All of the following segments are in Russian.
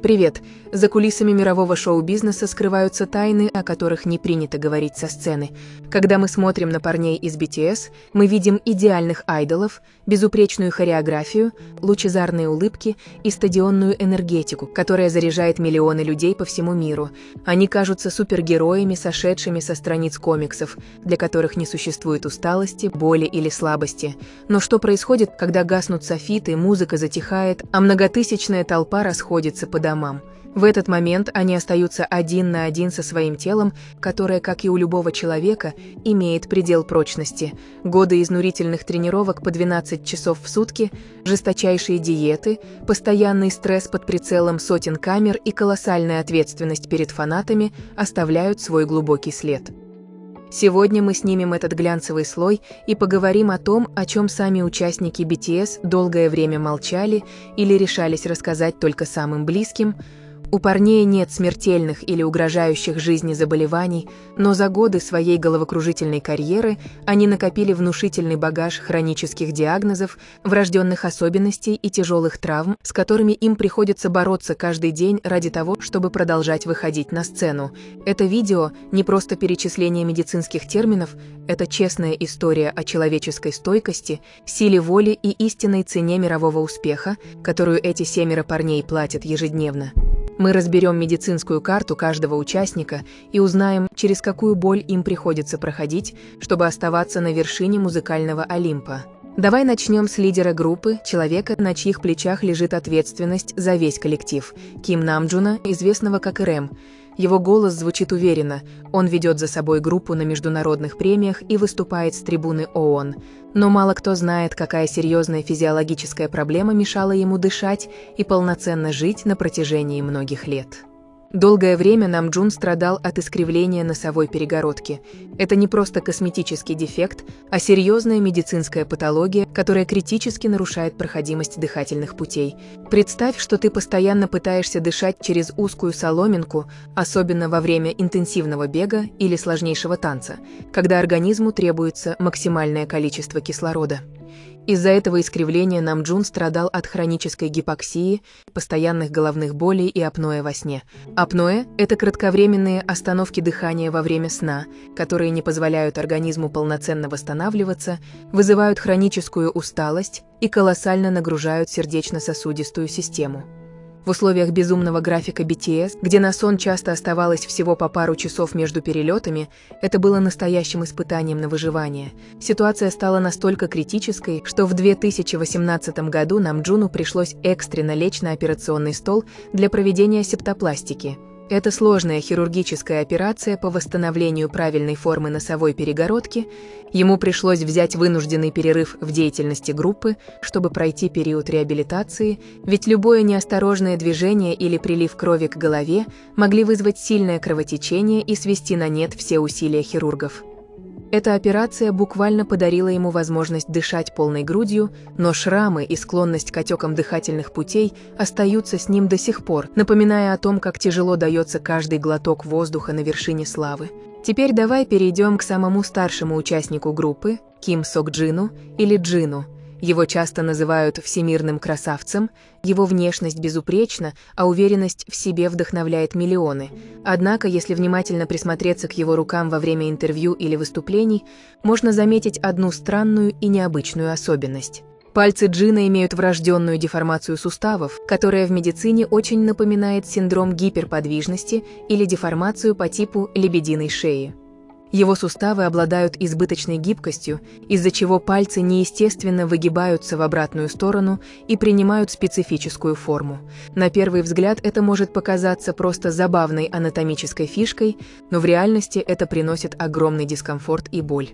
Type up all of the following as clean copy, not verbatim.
Привет! За кулисами мирового шоу-бизнеса скрываются тайны, о которых не принято говорить со сцены. Когда мы смотрим на парней из BTS, мы видим идеальных айдолов, безупречную хореографию, лучезарные улыбки и стадионную энергетику, которая заряжает миллионы людей по всему миру. Они кажутся супергероями, сошедшими со страниц комиксов, для которых не существует усталости, боли или слабости. Но что происходит, когда гаснут софиты, музыка затихает, а многотысячная толпа расходится по домам? В этот момент они остаются один на один со своим телом, которое, как и у любого человека, имеет предел прочности. Годы изнурительных тренировок по 12 часов в сутки, жесточайшие диеты, постоянный стресс под прицелом сотен камер и колоссальная ответственность перед фанатами оставляют свой глубокий след. Сегодня мы снимем этот глянцевый слой и поговорим о том, о чем сами участники BTS долгое время молчали или решались рассказать только самым близким. У парней нет смертельных или угрожающих жизни заболеваний, но за годы своей головокружительной карьеры они накопили внушительный багаж хронических диагнозов, врожденных особенностей и тяжелых травм, с которыми им приходится бороться каждый день ради того, чтобы продолжать выходить на сцену. Это видео не просто перечисление медицинских терминов, это честная история о человеческой стойкости, силе воли и истинной цене мирового успеха, которую эти 7 парней платят ежедневно. Мы разберем медицинскую карту каждого участника и узнаем, через какую боль им приходится проходить, чтобы оставаться на вершине музыкального Олимпа. Давай начнем с лидера группы, человека, на чьих плечах лежит ответственность за весь коллектив – Ким Намджуна, известного как РМ. Его голос звучит уверенно, он ведет за собой группу на международных премиях и выступает с трибуны ООН. Но мало кто знает, какая серьезная физиологическая проблема мешала ему дышать и полноценно жить на протяжении многих лет. Долгое время Намджун страдал от искривления носовой перегородки. Это не просто косметический дефект, а серьезная медицинская патология, которая критически нарушает проходимость дыхательных путей. Представь, что ты постоянно пытаешься дышать через узкую соломинку, особенно во время интенсивного бега или сложнейшего танца, когда организму требуется максимальное количество кислорода. Из-за этого искривления Намджун страдал от хронической гипоксии, постоянных головных болей и апноэ во сне. Апноэ – это кратковременные остановки дыхания во время сна, которые не позволяют организму полноценно восстанавливаться, вызывают хроническую усталость и колоссально нагружают сердечно-сосудистую систему. В условиях безумного графика BTS, где на сон часто оставалось всего по пару часов между перелетами, это было настоящим испытанием на выживание. Ситуация стала настолько критической, что в 2018 году Намджуну пришлось экстренно лечь на операционный стол для проведения септопластики. Это сложная хирургическая операция по восстановлению правильной формы носовой перегородки. Ему пришлось взять вынужденный перерыв в деятельности группы, чтобы пройти период реабилитации, ведь любое неосторожное движение или прилив крови к голове могли вызвать сильное кровотечение и свести на нет все усилия хирургов. Эта операция буквально подарила ему возможность дышать полной грудью, но шрамы и склонность к отекам дыхательных путей остаются с ним до сих пор, напоминая о том, как тяжело дается каждый глоток воздуха на вершине славы. Теперь давай перейдем к самому старшему участнику группы – Ким Сок Джину или Джину. Его часто называют всемирным красавцем, его внешность безупречна, а уверенность в себе вдохновляет миллионы. Однако, если внимательно присмотреться к его рукам во время интервью или выступлений, можно заметить одну странную и необычную особенность. Пальцы Джина имеют врожденную деформацию суставов, которая в медицине очень напоминает синдром гиперподвижности или деформацию по типу лебединой шеи. Его суставы обладают избыточной гибкостью, из-за чего пальцы неестественно выгибаются в обратную сторону и принимают специфическую форму. На первый взгляд это может показаться просто забавной анатомической фишкой, но в реальности это приносит огромный дискомфорт и боль.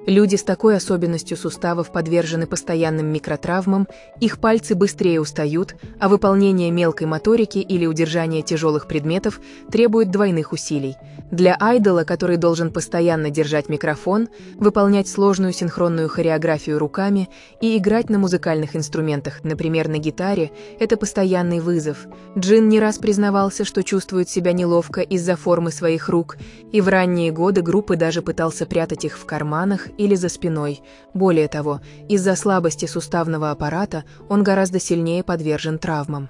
Люди с такой особенностью суставов подвержены постоянным микротравмам, их пальцы быстрее устают, а выполнение мелкой моторики или удержание тяжелых предметов требует двойных усилий. Для айдола, который должен постоянно держать микрофон, выполнять сложную синхронную хореографию руками и играть на музыкальных инструментах, например, на гитаре, это постоянный вызов. Джин не раз признавался, что чувствует себя неловко из-за формы своих рук, и в ранние годы группы даже пытался прятать их в карманах или за спиной. Более того, из-за слабости суставного аппарата он гораздо сильнее подвержен травмам.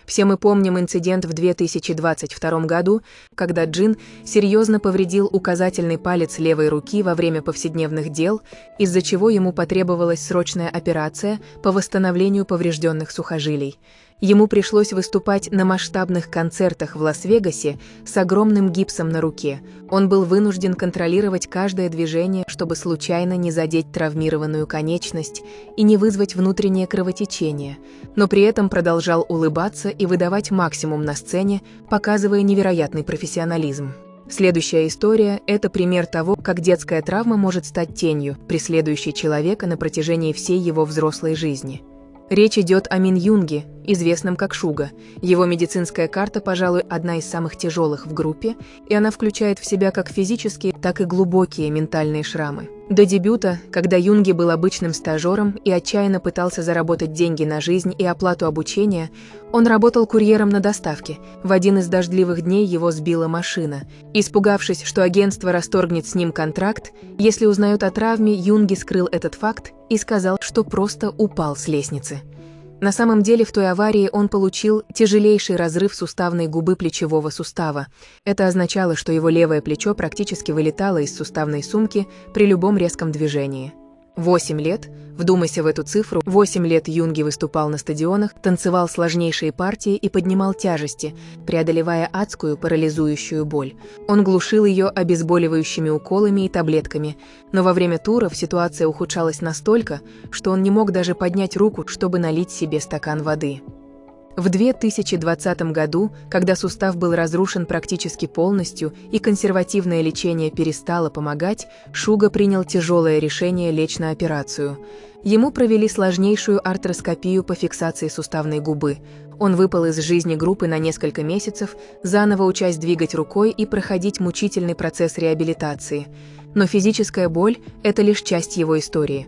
Все мы помним инцидент в 2022 году, когда Джин серьезно повредил указательный палец левой руки во время повседневных дел, из-за чего ему потребовалась срочная операция по восстановлению поврежденных сухожилий. Ему пришлось выступать на масштабных концертах в Лас-Вегасе с огромным гипсом на руке. Он был вынужден контролировать каждое движение, чтобы случайно не задеть травмированную конечность и не вызвать внутреннее кровотечение, но при этом продолжал улыбаться и выдавать максимум на сцене, показывая невероятный профессионализм. Следующая история – это пример того, как детская травма может стать тенью, преследующей человека на протяжении всей его взрослой жизни. Речь идет о Мин Юнге, известном как Шуга. Его медицинская карта, пожалуй, одна из самых тяжелых в группе, и она включает в себя как физические, так и глубокие ментальные шрамы. До дебюта, когда Юнги был обычным стажером и отчаянно пытался заработать деньги на жизнь и оплату обучения, он работал курьером на доставке. В один из дождливых дней его сбила машина. Испугавшись, что агентство расторгнет с ним контракт, если узнает о травме, Юнги скрыл этот факт и сказал, что просто упал с лестницы. На самом деле в той аварии он получил тяжелейший разрыв суставной губы плечевого сустава. Это означало, что его левое плечо практически вылетало из суставной сумки при любом резком движении. 8 лет, вдумайся в эту цифру, 8 лет Юнги выступал на стадионах, танцевал сложнейшие партии и поднимал тяжести, преодолевая адскую парализующую боль. Он глушил ее обезболивающими уколами и таблетками, но во время туров ситуация ухудшалась настолько, что он не мог даже поднять руку, чтобы налить себе стакан воды. В 2020 году, когда сустав был разрушен практически полностью и консервативное лечение перестало помогать, Шуга принял тяжелое решение лечь на операцию. Ему провели сложнейшую артроскопию по фиксации суставной губы. Он выпал из жизни группы на несколько месяцев, заново учась двигать рукой и проходить мучительный процесс реабилитации. Но физическая боль – это лишь часть его истории.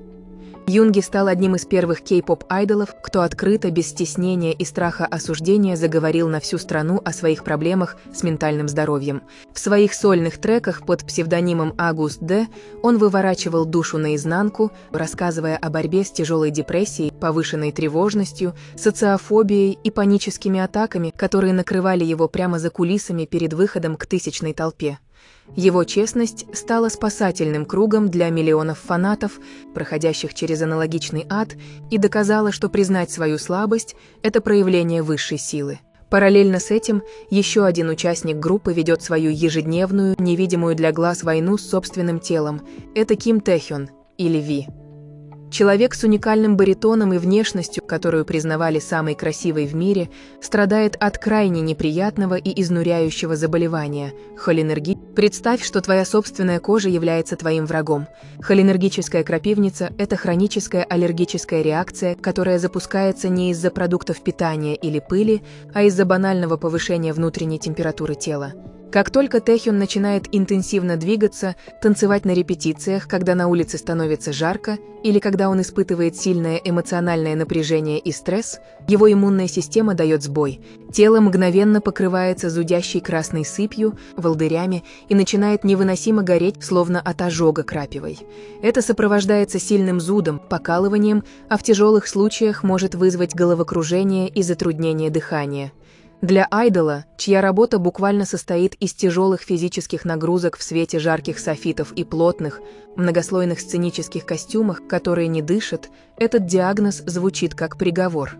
Юнги стал одним из первых кей-поп-айдолов, кто открыто, без стеснения и страха осуждения заговорил на всю страну о своих проблемах с ментальным здоровьем. В своих сольных треках под псевдонимом Агуст Д он выворачивал душу наизнанку, рассказывая о борьбе с тяжелой депрессией, повышенной тревожностью, социофобией и паническими атаками, которые накрывали его прямо за кулисами перед выходом к тысячной толпе. Его честность стала спасательным кругом для миллионов фанатов, проходящих через аналогичный ад, и доказала, что признать свою слабость – это проявление высшей силы. Параллельно с этим, еще один участник группы ведет свою ежедневную, невидимую для глаз войну с собственным телом. Это Ким Тэхён, или Ви. Человек с уникальным баритоном и внешностью, которую признавали самой красивой в мире, страдает от крайне неприятного и изнуряющего заболевания – холинергии. Представь, что твоя собственная кожа является твоим врагом. Холинергическая крапивница – это хроническая аллергическая реакция, которая запускается не из-за продуктов питания или пыли, а из-за банального повышения внутренней температуры тела. Как только Тэхён начинает интенсивно двигаться, танцевать на репетициях, когда на улице становится жарко, или когда он испытывает сильное эмоциональное напряжение и стресс, его иммунная система дает сбой. Тело мгновенно покрывается зудящей красной сыпью, волдырями и начинает невыносимо гореть, словно от ожога крапивой. Это сопровождается сильным зудом, покалыванием, а в тяжелых случаях может вызвать головокружение и затруднение дыхания. Для айдола, чья работа буквально состоит из тяжелых физических нагрузок в свете жарких софитов и плотных, многослойных сценических костюмах, которые не дышат, этот диагноз звучит как приговор.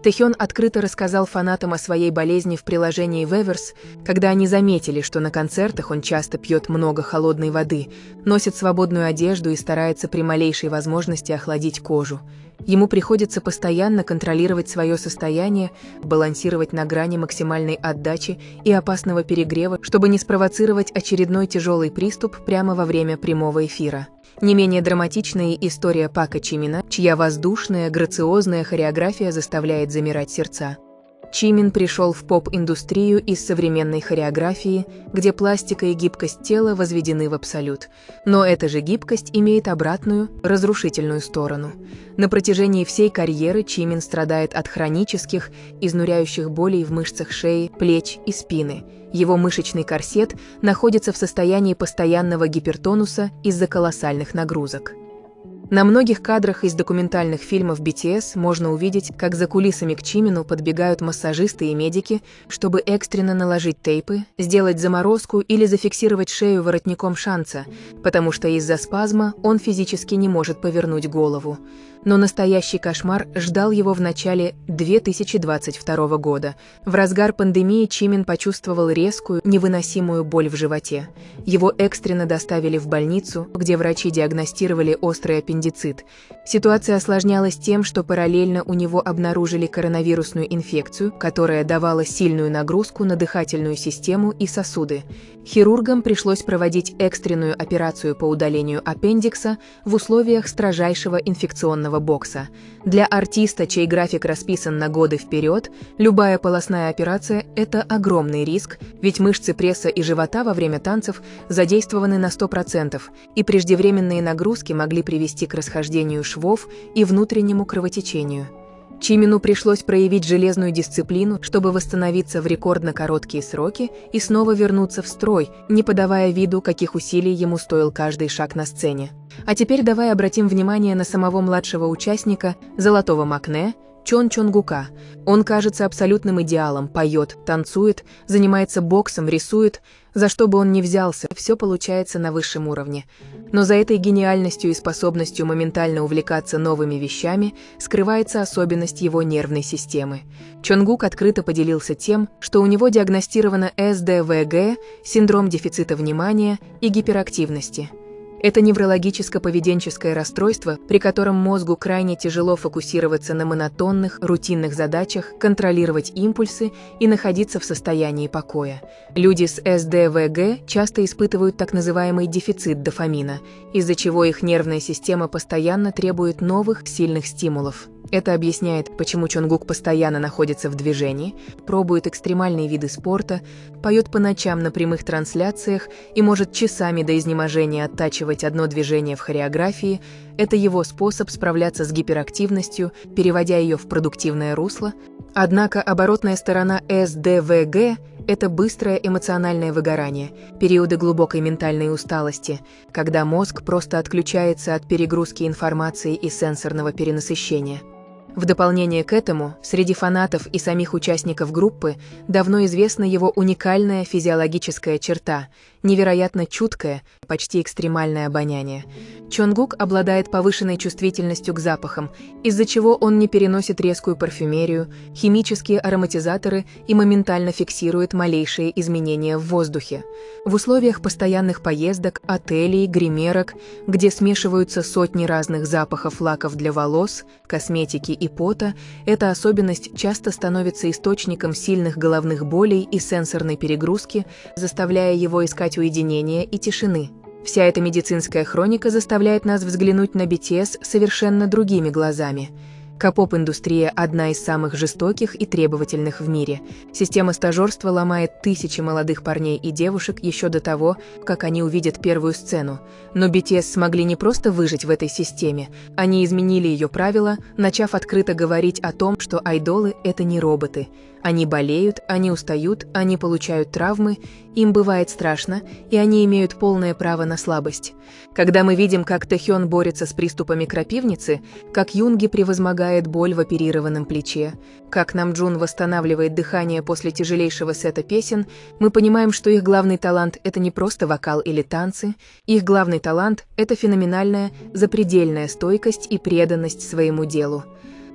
Тэхён открыто рассказал фанатам о своей болезни в приложении Weverse, когда они заметили, что на концертах он часто пьет много холодной воды, носит свободную одежду и старается при малейшей возможности охладить кожу. Ему приходится постоянно контролировать свое состояние, балансировать на грани максимальной отдачи и опасного перегрева, чтобы не спровоцировать очередной тяжелый приступ прямо во время прямого эфира. Не менее драматичная история Пака Чимина, чья воздушная, грациозная хореография заставляет замирать сердца. Чимин пришел в поп-индустрию из современной хореографии, где пластика и гибкость тела возведены в абсолют. Но эта же гибкость имеет обратную, разрушительную сторону. На протяжении всей карьеры Чимин страдает от хронических, изнуряющих болей в мышцах шеи, плеч и спины. Его мышечный корсет находится в состоянии постоянного гипертонуса из-за колоссальных нагрузок. На многих кадрах из документальных фильмов BTS можно увидеть, как за кулисами к Чимину подбегают массажисты и медики, чтобы экстренно наложить тейпы, сделать заморозку или зафиксировать шею воротником шанца, потому что из-за спазма он физически не может повернуть голову. Но настоящий кошмар ждал его в начале 2022 года. В разгар пандемии Чимин почувствовал резкую, невыносимую боль в животе. Его экстренно доставили в больницу, где врачи диагностировали острый аппендицит. Ситуация осложнялась тем, что параллельно у него обнаружили коронавирусную инфекцию, которая давала сильную нагрузку на дыхательную систему и сосуды. Хирургам пришлось проводить экстренную операцию по удалению аппендикса в условиях строжайшего инфекционного бокса. Для артиста, чей график расписан на годы вперед, любая полостная операция – это огромный риск, ведь мышцы пресса и живота во время танцев задействованы на 100%, и преждевременные нагрузки могли привести к расхождению швов и внутреннему кровотечению. Чимину пришлось проявить железную дисциплину, чтобы восстановиться в рекордно короткие сроки и снова вернуться в строй, не подавая виду, каких усилий ему стоил каждый шаг на сцене. А теперь давай обратим внимание на самого младшего участника «Золотого Макне» Чон Чонгука. Он кажется абсолютным идеалом, поет, танцует, занимается боксом, рисует. За что бы он ни взялся, все получается на высшем уровне. Но за этой гениальностью и способностью моментально увлекаться новыми вещами скрывается особенность его нервной системы. Чонгук открыто поделился тем, что у него диагностировано СДВГ, синдром дефицита внимания и гиперактивности. Это неврологическо-поведенческое расстройство, при котором мозгу крайне тяжело фокусироваться на монотонных, рутинных задачах, контролировать импульсы и находиться в состоянии покоя. Люди с СДВГ часто испытывают так называемый дефицит дофамина, из-за чего их нервная система постоянно требует новых, сильных стимулов. Это объясняет, почему Чонгук постоянно находится в движении, пробует экстремальные виды спорта, поет по ночам на прямых трансляциях и может часами до изнеможения оттачивать одно движение в хореографии. Это его способ справляться с гиперактивностью, переводя ее в продуктивное русло. Однако оборотная сторона СДВГ – это быстрое эмоциональное выгорание, периоды глубокой ментальной усталости, когда мозг просто отключается от перегрузки информации и сенсорного перенасыщения. В дополнение к этому, среди фанатов и самих участников группы давно известна его уникальная физиологическая черта – невероятно чуткое, почти экстремальное обоняние. Чонгук обладает повышенной чувствительностью к запахам, из-за чего он не переносит резкую парфюмерию, химические ароматизаторы и моментально фиксирует малейшие изменения в воздухе. В условиях постоянных поездок, отелей, гримерок, где смешиваются сотни разных запахов лаков для волос, косметики и пота, эта особенность часто становится источником сильных головных болей и сенсорной перегрузки, заставляя его искать уединения и тишины. Вся эта медицинская хроника заставляет нас взглянуть на BTS совершенно другими глазами. К-поп-индустрия – одна из самых жестоких и требовательных в мире. Система стажерства ломает тысячи молодых парней и девушек еще до того, как они увидят первую сцену. Но BTS смогли не просто выжить в этой системе, они изменили ее правила, начав открыто говорить о том, что айдолы – это не роботы. Они болеют, они устают, они получают травмы, им бывает страшно, и они имеют полное право на слабость. Когда мы видим, как Тэхён борется с приступами крапивницы, как Юнги превозмогает боль в оперированном плече, как Намджун восстанавливает дыхание после тяжелейшего сета песен, мы понимаем, что их главный талант – это не просто вокал или танцы, их главный талант – это феноменальная, запредельная стойкость и преданность своему делу.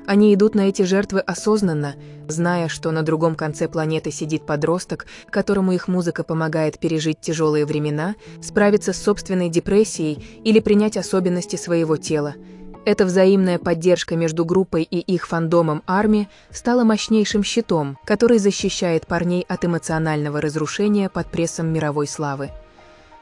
Они идут на эти жертвы осознанно, зная, что на другом конце планеты сидит подросток, которому их музыка помогает пережить тяжелые времена, справиться с собственной депрессией или принять особенности своего тела. Эта взаимная поддержка между группой и их фандомом ARMY стала мощнейшим щитом, который защищает парней от эмоционального разрушения под прессом мировой славы.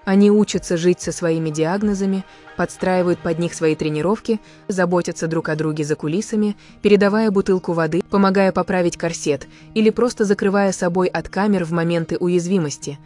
Они учатся жить со своими диагнозами, подстраивают под них свои тренировки, заботятся друг о друге за кулисами, передавая бутылку воды, помогая поправить корсет или просто закрывая собой от камер в моменты уязвимости.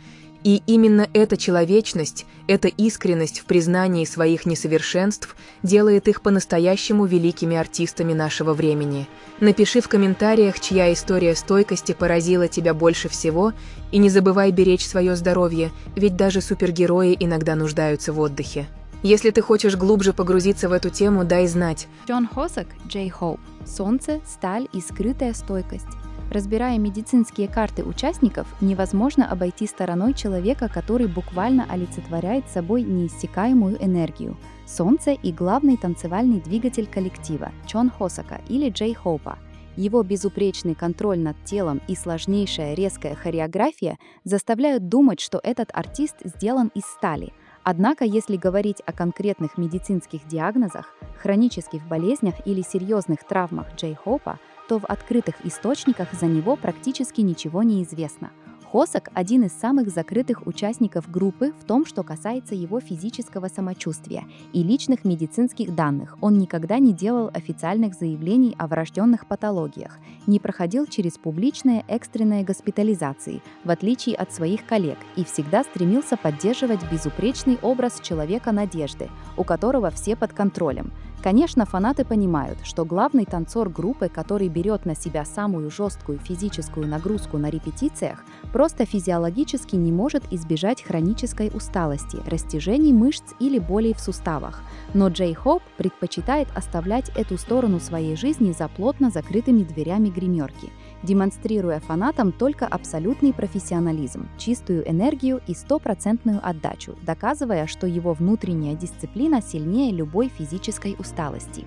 И именно эта человечность, эта искренность в признании своих несовершенств делает их по-настоящему великими артистами нашего времени. Напиши в комментариях, чья история стойкости поразила тебя больше всего, и не забывай беречь свое здоровье, ведь даже супергерои иногда нуждаются в отдыхе. Если ты хочешь глубже погрузиться в эту тему, дай знать. Джон Хосак, Джей Хоуп. Солнце, сталь и скрытая стойкость. Разбирая медицинские карты участников, невозможно обойти стороной человека, который буквально олицетворяет собой неиссякаемую энергию. Солнце и главный танцевальный двигатель коллектива Джон Хосака или Джей Хоупа. Его безупречный контроль над телом и сложнейшая резкая хореография заставляют думать, что этот артист сделан из стали. Однако, если говорить о конкретных медицинских диагнозах, хронических болезнях или серьезных травмах Джей Хоупа, то в открытых источниках за него практически ничего не известно. Хосак – один из самых закрытых участников группы в том, что касается его физического самочувствия и личных медицинских данных. Он никогда не делал официальных заявлений о врожденных патологиях, не проходил через публичные экстренные госпитализации, в отличие от своих коллег, и всегда стремился поддерживать безупречный образ человека надежды, у которого все под контролем. Конечно, фанаты понимают, что главный танцор группы, который берет на себя самую жесткую физическую нагрузку на репетициях, просто физиологически не может избежать хронической усталости, растяжений мышц или болей в суставах. Но Джей Хоуп предпочитает оставлять эту сторону своей жизни за плотно закрытыми дверями гримерки, демонстрируя фанатам только абсолютный профессионализм, чистую энергию и стопроцентную отдачу, доказывая, что его внутренняя дисциплина сильнее любой физической усталости.